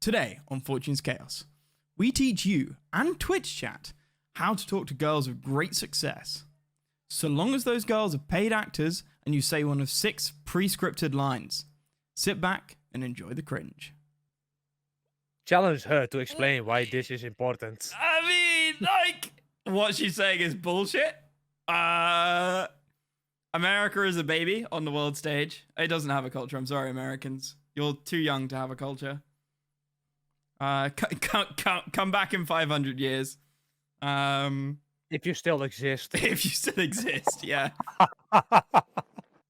Today on Fortune's Chaos, we teach you and Twitch chat how to talk to girls with great success. So long as those girls are paid actors and you say one of 6 pre-scripted lines. Sit back and enjoy the cringe. Challenge her to explain why this is important. I mean, like, what she's saying is bullshit. America is a baby on the world stage. It doesn't have a culture. I'm sorry, Americans. You're too young to have a culture. Come back in 500 years. If you still exist. If you still exist, yeah.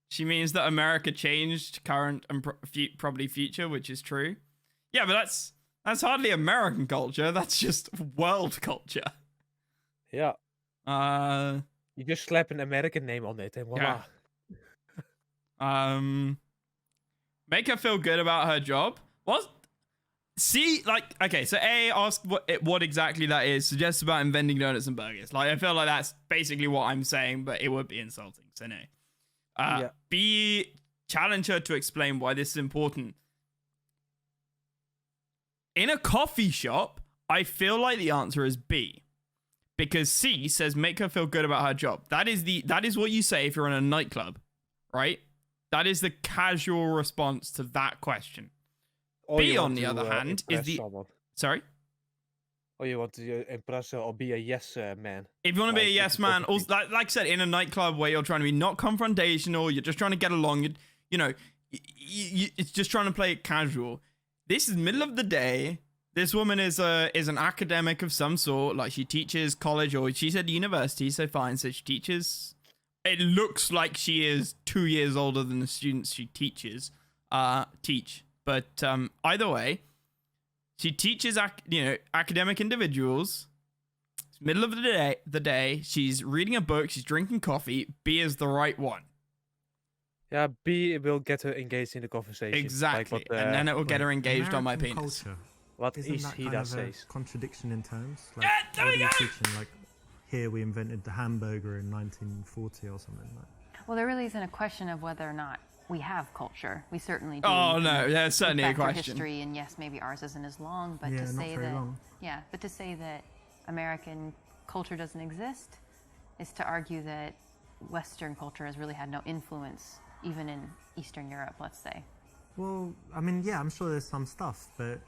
She means that America changed current and probably future, which is true. Yeah, but that's hardly American culture. That's just world culture. Yeah. You just slap an American name on it and voila. Yeah. Make her feel good about her job. What? See, like, okay, so A, ask what exactly that is. Suggests about inventing donuts and burgers. Like, I feel like that's basically what I'm saying, but it would be insulting, so no. B, challenge her to explain why this is important. In a coffee shop, I feel like the answer is B. Because C says make her feel good about her job. That is what you say if you're in a nightclub, right? That is the casual response to that question. Or B, on the other hand, is the... someone. Sorry? Or you want to impress her or be a yes man. If you want to be a yes man, also, like I said, in a nightclub where you're trying to be not confrontational, you're just trying to get along, it's just trying to play it casual. This is middle of the day. This woman is an academic of some sort. Like, she teaches college, or she's at university, so fine. So she teaches. It looks like she is 2 years older than the students she teaches. But either way, she teaches academic individuals. It's middle of the day. She's reading a book. She's drinking coffee. B is the right one. Yeah, B will get her engaged in the conversation. Exactly, and then it will get her engaged on my penis. Culture. What Isn't is that he kind that of a says? contradiction in terms? Like, Yeah, there what we are you go. teaching? Like, here we invented the hamburger in 1940 or something. Like. Well, there really isn't a question of whether or not we have culture. We certainly do. Oh no, there's certainly a Back for question. History, and yes, maybe ours isn't as long, but Yeah, to not say very that, long. but to say that American culture doesn't exist is to argue that Western culture has really had no influence, even in Eastern Europe, let's say. Well, I mean, yeah, I'm sure there's some stuff, but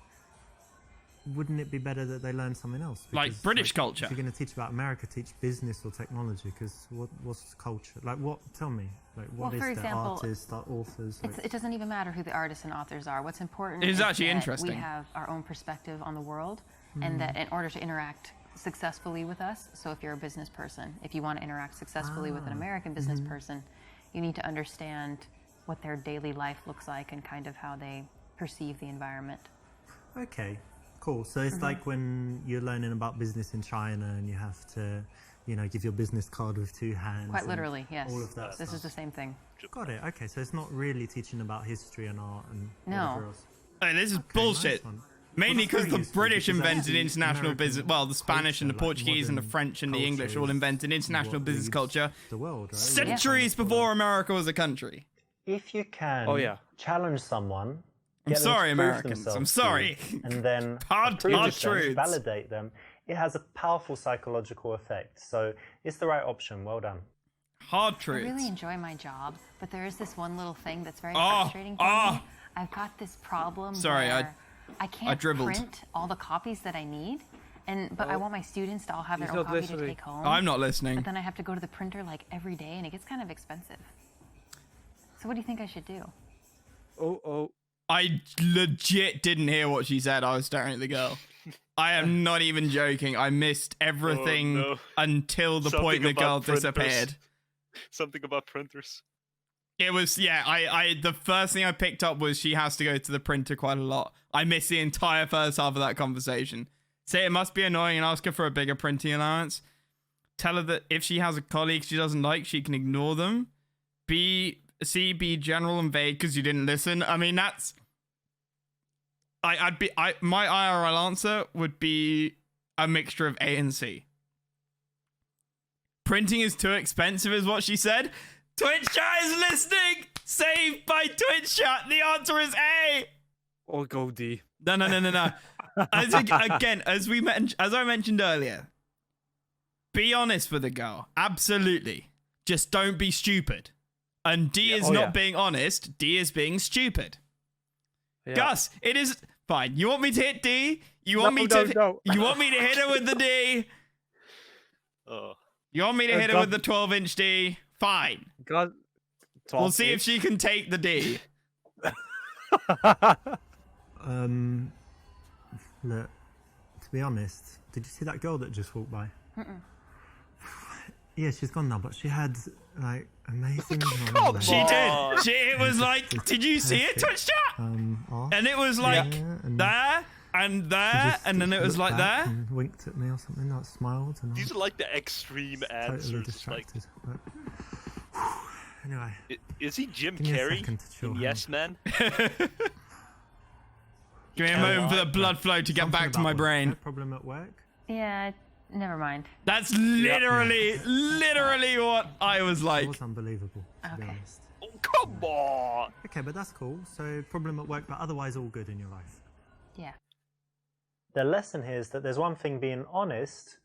wouldn't it be better that they learn something else? Like Because, British culture. If you're going to teach about America, teach business or technology, because what's culture? Like, what? Tell me. Like, what Well, is for the example, artists, the authors? Like, It doesn't even matter who the artists and authors are. What's important It is is actually that interesting. we have our own perspective on the world, and that in order to interact successfully with us, so if you're a business person, if you want to interact successfully with an American business person, you need to understand what their daily life looks like and kind of how they perceive the environment. Okay, cool. So it's like when you're learning about business in China and you have to, give your business card with 2 hands. Quite and literally, yes. All of that This stuff. is the same thing. Got it. Okay, so it's not really teaching about history and art and No. whatever else. Hey, this is Okay, bullshit. nice one. Mainly Well, that's because very the useful, British because invented actually international American business. Well, the Spanish and the culture, like Portuguese and the modern French and the English all culture invented is international what business leads culture the world, right? centuries before America was a country. If you can challenge someone, I'm get them to sorry, prove Americans. themselves I'm to sorry. you, and then Hard approve of them, truths. validate them, it has a powerful psychological effect. So it's the right option. Well done. Hard I truths. really enjoy my job, but there is this one little thing that's very frustrating for me. I've got this problem Sorry, where I can't dribbled. print all the copies that I need, but I want my students to all have their He's own not copy to listening. take home. I'm not But listening. then I have to go to the printer like every day, and it gets kind of expensive. So what do you think I should do? I legit didn't hear what she said. I was staring at the girl. I am not even joking. I missed everything until the Something point the girl about printers. disappeared. Something about printers. It was, I the first thing I picked up was she has to go to the printer quite a lot. I missed the entire first half of that conversation. Say it must be annoying and ask her for a bigger printing allowance. Tell her that if she has a colleague she doesn't like, she can ignore them. Be general and vague because you didn't listen. I mean, that's... my IRL answer would be a mixture of A and C. Printing is too expensive is what she said. Twitch chat is listening! Saved by Twitch chat! The answer is A! Or go D. No. Again, as I mentioned earlier, be honest with the girl. Absolutely. Just don't be stupid. And D is not being honest. D is being stupid. Yeah. Gus, it is fine. You want me to hit D? You want me to? You want me to hit her with the D? You want me to hit her with the 12-inch D? Fine. God, We'll see if she can take the D. Look, to be honest, did you see that girl that just walked by? Yeah, she's gone now, but she had like amazing. She did. It was like, did you see it, Twitch chat? And it was like there and there, and then it was like there. And winked at me or something. Like smiled. And These are like the extreme answers. Totally distracted. But, anyway. Is he Jim Give me a Carrey? second to chill, Yes, man. Give me a moment for the blood flow to get back to my brain. No problem at work? Yeah, never mind. That's literally what I was like. It was unbelievable, to be Okay. honest. Oh, come on. Okay, but that's cool. So problem at work, but otherwise all good in your life. Yeah. The lesson here is that there's one thing being honest,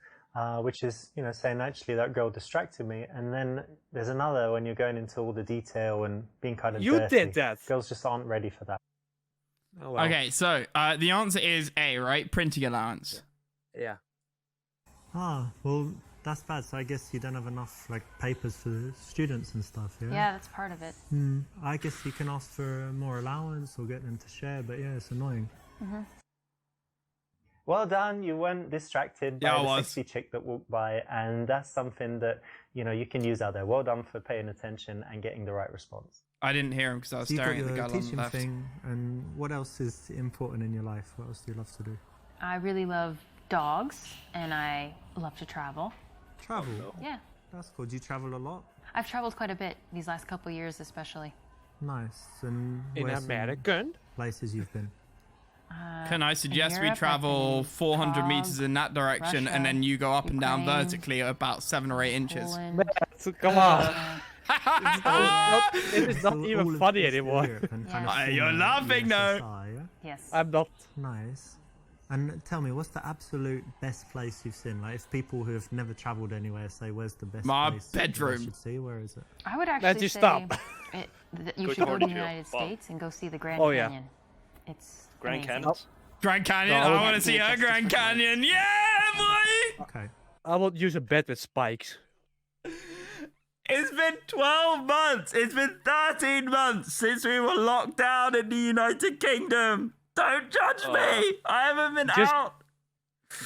which is, saying actually that girl distracted me, and then there's another when you're going into all the detail and being kind of You dirty. did that. Girls just aren't ready for that. Oh, well. Okay, so the answer is A, right? Printing allowance. Yeah. Ah, well, that's bad. So I guess you don't have enough like papers for the students and stuff, yeah? Yeah, that's part of it. I guess you can ask for more allowance or get them to share, but yeah, it's annoying. Well done, you weren't distracted by the sexy chick that walked by, and that's something that, you can use out there. Well done for paying attention and getting the right response. I didn't hear him because I was So you've got staring at the your girl on the teaching left. thing, and what else is important in your life? What else do you love to do? I really love dogs, and I love to travel. Travel? Yeah. That's cool. Do you travel a lot? I've traveled quite a bit these last couple years, especially. Nice. And In where's some American? places you've been? Can I suggest we Europe, travel I've been 400 Prague, meters in that direction, Russia, and then you go up and down Ukraine, vertically at about 7 or 8 inches? Poland. Come on. It is not All even of funny Eastern anymore. Europe and kind Yeah. of You're former laughing, though. USSR, yeah? Yes. I'm not. Nice. And tell me, what's the absolute best place you've seen? Like, if people who have never travelled anywhere say, "Where's the best My place that I bedroom. should see?" Where is it? I would actually you say stop. that you Go should go to to the Orange Hill. United Wow. States and go see the Grand Oh, yeah. Canyon. It's Grand amazing. Canyons? Grand Canyon? No, I I want to would- see her Grand Canyon. Yeah, boy! Okay. I will use a bed with spikes. It's been 12 months. It's been 13 months since we were locked down in the United Kingdom. Don't judge me. I haven't been Just- out.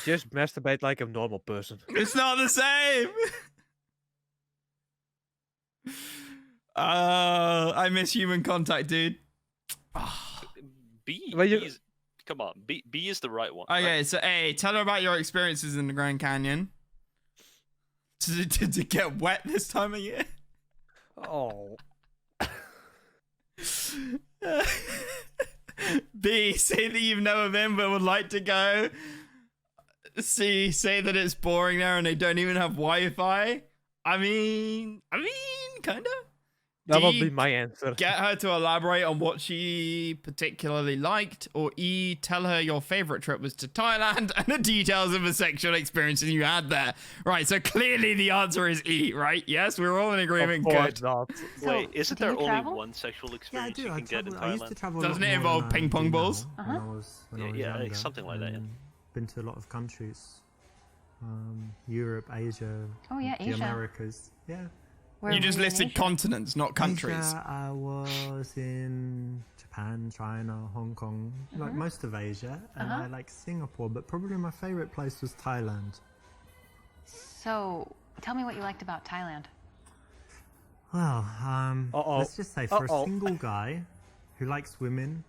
Just masturbate like a normal person. It's not the same. I miss human contact, dude. B. Well, you- B is, come on. B is the right one. Okay, right? so A, tell her about your experiences in the Grand Canyon. To get wet this time of year. Oh. B, say that you've never been but would like to go. C, say that it's boring there and they don't even have Wi-Fi. I mean, kind of. That will D, be my answer. get her to elaborate on what she particularly liked. Or E, tell her your favorite trip was to Thailand and the details of the sexual experiences you had there. Right, so clearly the answer is E, right? Yes, we're all in agreement. Of course Good. not. So, Wait, isn't do there you only travel? one sexual Yeah, I experience do. you can get in I used to Thailand? travel. Doesn't a lot it more involve than I ping pong do balls? now, when I was Yeah, younger, something like that, yeah. and Been to a lot of countries. Europe, Asia. Oh, yeah, the Asia. Americas. Yeah. Where You were just in listed Asia? continents, not countries. Asia, I was in Japan, China, Hong Kong, like most of Asia, and I like Singapore, but probably my favorite place was Thailand. So, tell me what you liked about Thailand. Well, Uh-oh. let's just say for Uh-oh. a single guy who likes women,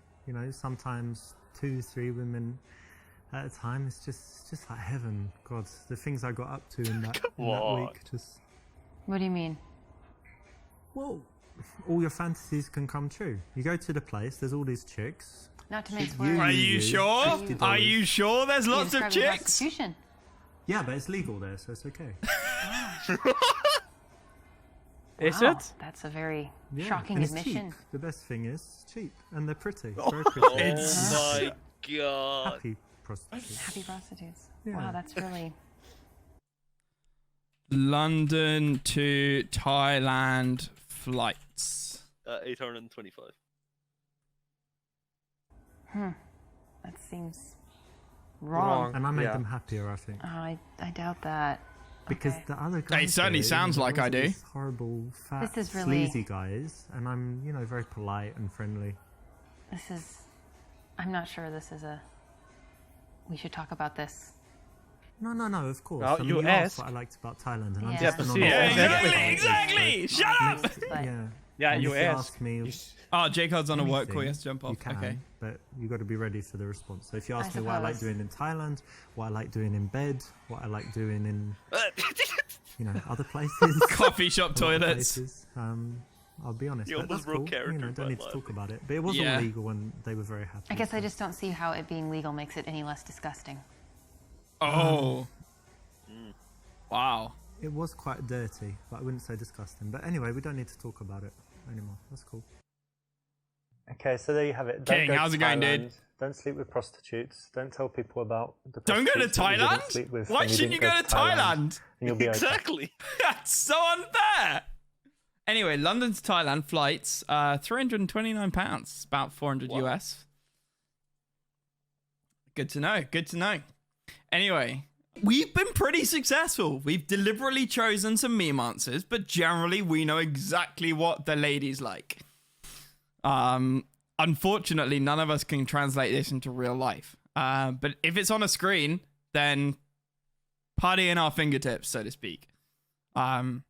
sometimes 2, 3 women at a time, it's just like heaven. God, the things I got up to in that on. week, just What do you mean? well, all your fantasies can come true. You go to the place, there's all these chicks. Not to mince You- words. Are you sure? $50. Are you sure there's You lots of described it as chicks? prostitution. Yeah, but it's legal there, so it's okay. Is Wow, it? That's a very Yeah, shocking and it's admission. cheap. The best thing is it's cheap, and they're pretty. Very pretty. It's- Oh my god. Happy prostitutes. Happy prostitutes. Yeah. Wow, that's really. London to Thailand flights. 825. That seems wrong. And I made them happier, I think. Oh, I doubt that. Because Okay. the other guys. It certainly there, sounds like I do. these horrible, fat, This is really- sleazy guys, and I'm, very polite and friendly. This is. I'm not sure this is a. We should talk about this. No, of course. Well, I mean, you you asked asked. what I liked about Thailand, and I'm Yeah. just Yeah, an precies. honest Yeah, person. exactly. Shut up. But Yeah. you And if asked. ask me You s- Oh, Jacob's on a work call. anything, He has to jump you off. can, Okay. but you got to be ready for the response. So if you ask I me what I like suppose. doing in Thailand, what I like doing in bed, what I like doing in other places, Coffee shop other toilets. places, I'll be honest. You That's almost broke cool. character Don't by need to life. talk about it. But it was Yeah. all legal, and they were very happy. I guess I so- just don't see how it being legal makes it any less disgusting. Oh. Wow. It was quite dirty, but I wouldn't say disgusting. But anyway, we don't need to talk about it anymore. That's cool. Okay, so there you have it. King, go to how's it going, dude? Thailand. Don't sleep with prostitutes. Don't tell people about the Don't go to prostitutes that you didn't Thailand? sleep with Why when shouldn't you didn't go to Thailand? And you'll be okay. Exactly. That's so unfair. Anyway, London to Thailand flights, £329, about 400 Wow. US. Good to know. Good to know. Anyway, we've been pretty successful. We've deliberately chosen some meme answers, but generally we know exactly what the ladies like. Unfortunately, none of us can translate this into real life. But if it's on a screen, then party in our fingertips, so to speak. If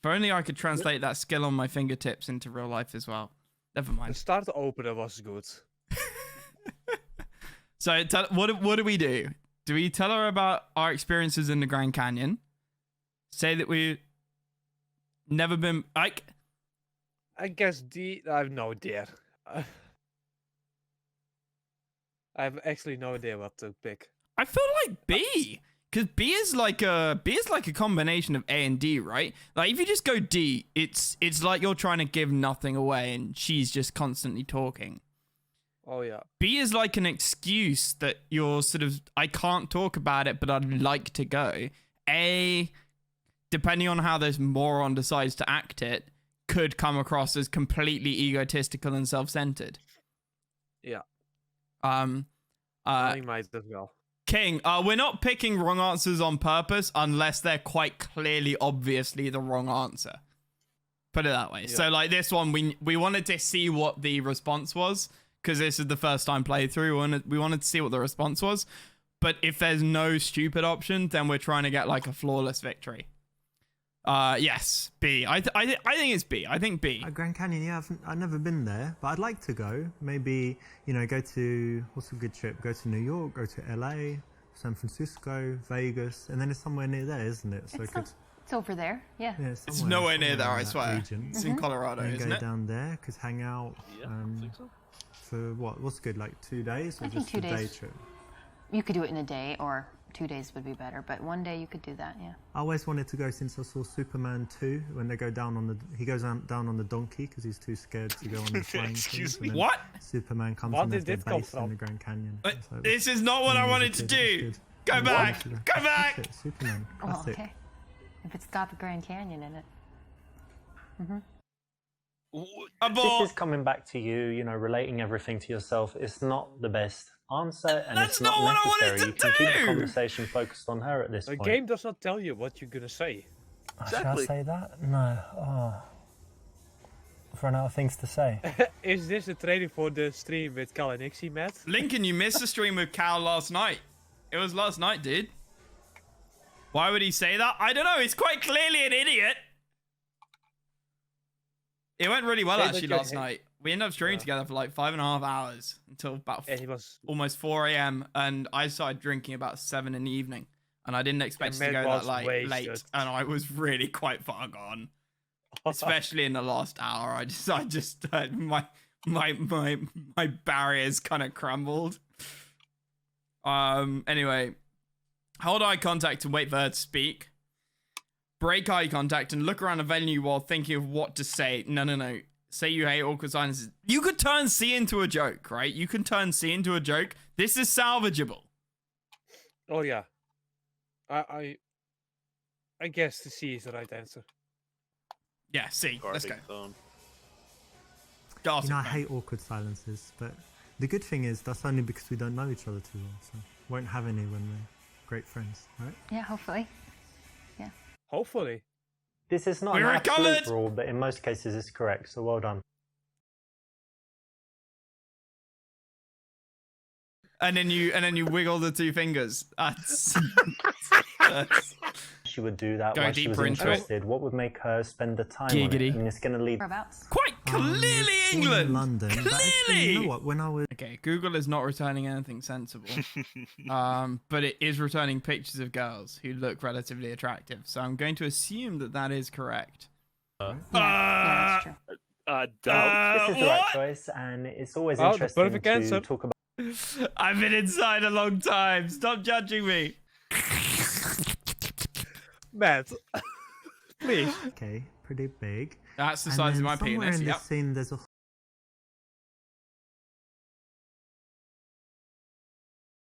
only I could translate that skill on my fingertips into real life as well. Never The mind. start opener was good. So what do we do? Do we tell her about our experiences in the Grand Canyon? Say that we've never been like. I guess I have no idea. I have actually no idea what to pick. I feel like B, because B is like a combination of A and D, right? Like if you just go D, it's like you're trying to give nothing away, and she's just constantly talking. Oh yeah. B is like an excuse that you're sort of, I can't talk about it, but I'd like to go. A, depending on how this moron decides to act it, could come across as completely egotistical and self-centered. Yeah. Uh, I might as well. King, we're not picking wrong answers on purpose unless they're quite clearly, obviously the wrong answer. Put it that way. Yeah. So like this one, we wanted to see what the response was, because this is the first time playthrough. We wanted to see what the response was. But if there's no stupid option, then we're trying to get like a flawless victory. Yes, B. I think it's B. I think B. Grand Canyon, yeah, I've never been there, but I'd like to go. Maybe, go to, what's a good trip? Go to New York, go to LA, San Francisco, Vegas, and then it's somewhere near there, isn't it? So It's over there. Yeah. yeah, It's nowhere near there, I in that swear. region. It's in Colorado, And isn't go it? down there, could hang out Yeah, I think so. for what's good, like 2 days, or I think just 2 a day days. trip? You could do it in a day, or 2 days would be better. But 1 day you could do that. Yeah. I always wanted to go since I saw Superman 2 when they go down on he goes down on the donkey because he's too scared to go on the flying Excuse things, me? and then What? Superman comes What and did there's this their come base in from? the Grand Canyon. But So this is not what I when was a wanted to kid, it do. was good. Go Yeah, back. that's it. Go back. That's it, Superman. Oh, Classic. okay. If it's got the Grand Canyon in it. This Abort. is coming back to you, relating everything to yourself. It's not the best answer, and That's it's not not what I wanted necessary. to You can keep do. the conversation focused on her at this The point. game does not tell you what you're gonna say. Exactly. Should I say that? No. Oh. I've run out of things to say. Is this a training for the stream with Cal and Ixie, Matt? Lincoln, you missed the stream with Cal last night. It was last night, dude. Why would he say that? I don't know. He's quite clearly an idiot. It went really well Say that actually you're last night. We ended up streaming together for like 5.5 hours until about And he was. almost 4 a.m. And I started drinking about 7 in the evening. And I didn't expect And to Matt go that was like late. wasted. And I was really quite far gone. Especially in the last hour. I just my barriers kind of crumbled. Anyway, hold eye contact and wait for her to speak. Break eye contact and look around the venue while thinking of what to say. No. say you hate awkward silences. You could turn C into a joke, right? You can turn C into a joke. This is salvageable. Oh yeah. I guess the C is the right answer. Yeah, C. Let's go. Garlic phone. Garlic You know, I phone. hate awkward silences, but the good thing is that's only because we don't know each other too well, so won't have any when we're great friends, right? Yeah, hopefully. Hopefully. This is not We an absolute recovered! rule, but in most cases it's correct, so well done. And then you wiggle the two fingers. That's She would do that Go while she was deeper into it. interested. What would make her spend the time on Giggity. it? And it's going to lead. Whereabouts? quite clearly was born England. in London. But actually, Clearly. you know what? When I was Okay, Google is not returning anything sensible. But it is returning pictures of girls who look relatively attractive. So I'm going to assume that that is correct. Yeah, that's true. Doubt. This is the right What? choice, and it's always Oh, the interesting perfect to answer. talk about. I've been inside a long time. Stop judging me. Matt, please. okay, pretty big. That's the And size of then my somewhere penis. in Yep. this scene, there's a